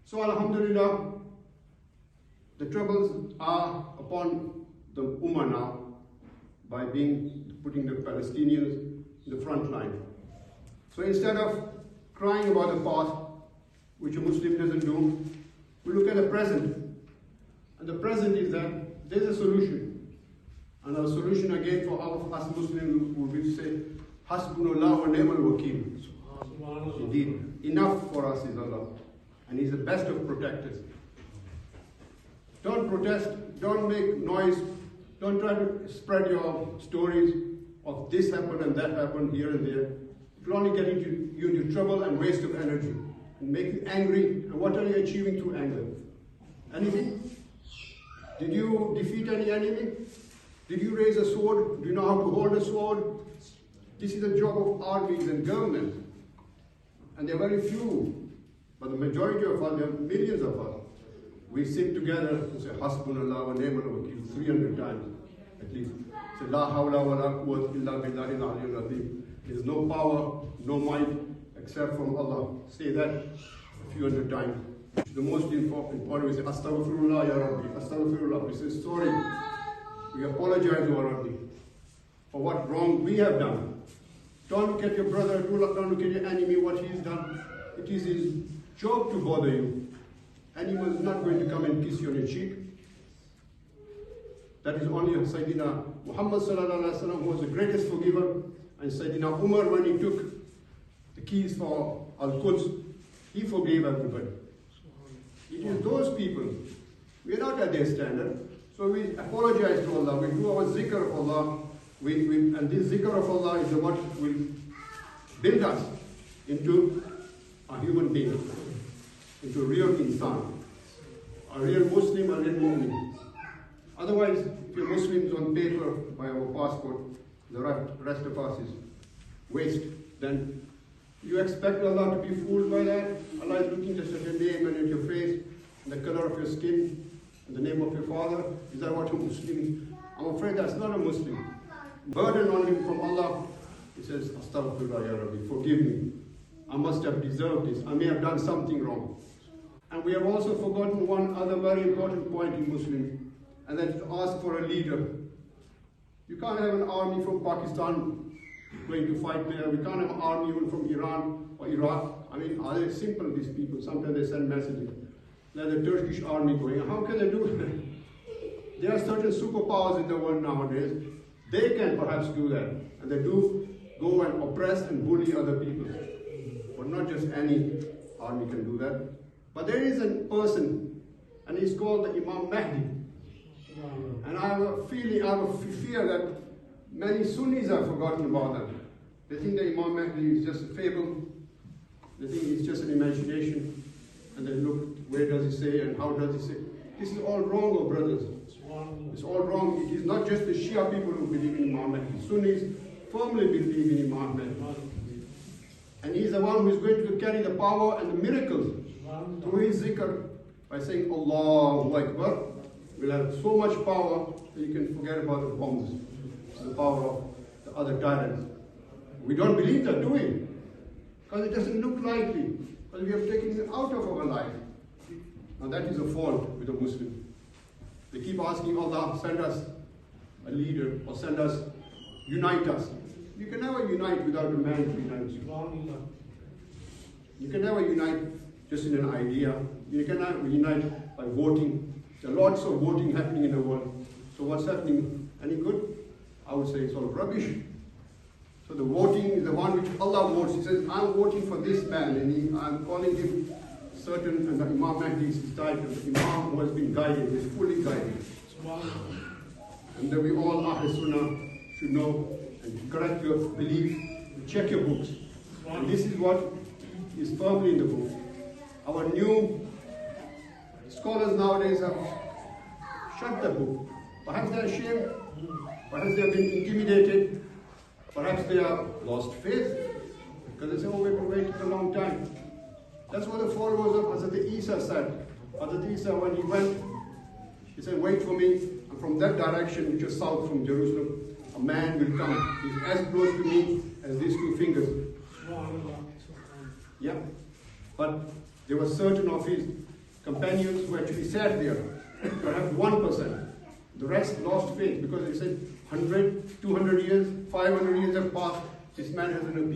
So Alhamdulillah, the troubles are upon the Ummah now by putting the Palestinians in the front line. So instead of crying about the past, which a Muslim doesn't do, we look at the present. And the present is that there's a solution. And our solution again for all of us Muslims, we will say, Hasbun Allah wa ni'mal wakeel. Indeed, enough for us is Allah. And He's the best of protectors. Don't protest, don't make noise, don't try to spread your stories of this happened and that happened here and there. It will only get you into trouble and waste of energy and make you angry. And what are you achieving through anger? Anything? Did you defeat any enemy? Did you raise a sword? Do you know how to hold a sword? This is the job of armies and governments. And there are very few, but the majority of us, there are millions of us. We sit together and say, Hasbun Allah wa ni'mal wakeel 300 times at least. Say, La hawla wa la quwat bi-llahi Aliyul Azeem. There is no power, no might except from Allah. Say that a few hundred times. The most important point is Astaghfirullah ya Rabbi. Astaghfirullah. We say sorry. We apologize to our Rabbi for what wrong we have done. Don't look at your brother, don't look at your enemy, what he has done. It is his job to bother you. Anyone is not going to come and kiss you on your cheek. That is only Sayyidina Muhammad sallallahu alaihi wasallam, who was the greatest forgiver, and Sayyidina Umar, when he took the keys for Al-Quds, he forgave everybody. It is those people. We are not at their standard. So we apologize to Allah. We do our zikr of Allah. And this zikr of Allah is what will build us into a human being, into a real insan, a real Muslim, a real mu'min. Otherwise, if you're Muslims on paper by our passport, the rest of us is waste. Then you expect Allah to be fooled by that? Allah is looking just at your name and at your face, and the color of your skin, and the name of your father. Is that what a Muslim is? I'm afraid that's not a Muslim. Burden on him from Allah. He says, Astaghfirullah ya Rabbi, forgive me. I must have deserved this. I may have done something wrong. And we have also forgotten one other very important point in Muslim, and that is to ask for a leader. You can't have an army from Pakistan going to fight there. We can't have an army even from Iran or Iraq. I mean, are they simple, these people? Sometimes they send messages. There's a Turkish army going. How can they do that? There are certain superpowers in the world nowadays. They can perhaps do that. And they do go and oppress and bully other people. But not just any army can do that. But there is a person, and he's called the Imam Mehdi. And I have a feeling, I have a fear that many Sunnis have forgotten about that. They think that Imam Mehdi is just a fable. They think it's just an imagination. And then look, where does he say and how does he say? This is all wrong, oh brothers. It's all wrong. It is not just the Shia people who believe in Imam Mehdi. Sunnis firmly believe in Imam Mehdi. And he's the one who is going to carry the power and the miracles through his zikr by saying Allahu Akbar. We'll have so much power that you can forget about the bombs, the power of the other tyrants. We don't believe that, do we? Because it doesn't look likely. Because we have taken it out of our life. Now that is a fault with a Muslim. They keep asking Allah, send us a leader, or send us, unite us. You can never unite without a man to unite you. You can never unite just in an idea. You can never unite by voting. There are lots of voting happening in the world. So what's happening? Any good? I would say it's all rubbish. So the voting is the one which Allah votes. He says, I'm voting for this man, and I'm calling him certain, and the Imam Mehdi is his title, the Imam who has been guided, is fully guided. And then we all, Ahl Sunnah, should know and correct your belief, check your books. And this is what is firmly in the book. Our new scholars nowadays have shut the book. Perhaps they are ashamed, perhaps they have been intimidated, perhaps they have lost faith, because they say, oh, we have waited a long time. That's what the followers of Hazrat Isa said. Hazrat Isa, when he went, he said, wait for me, and from that direction, which is south from Jerusalem, a man will come. He's as close to me as these two fingers. Yeah. But they were certain of his companions who actually sat there, perhaps 1%. The rest lost faith because they said 100, 200 years, 500 years have passed. This man has an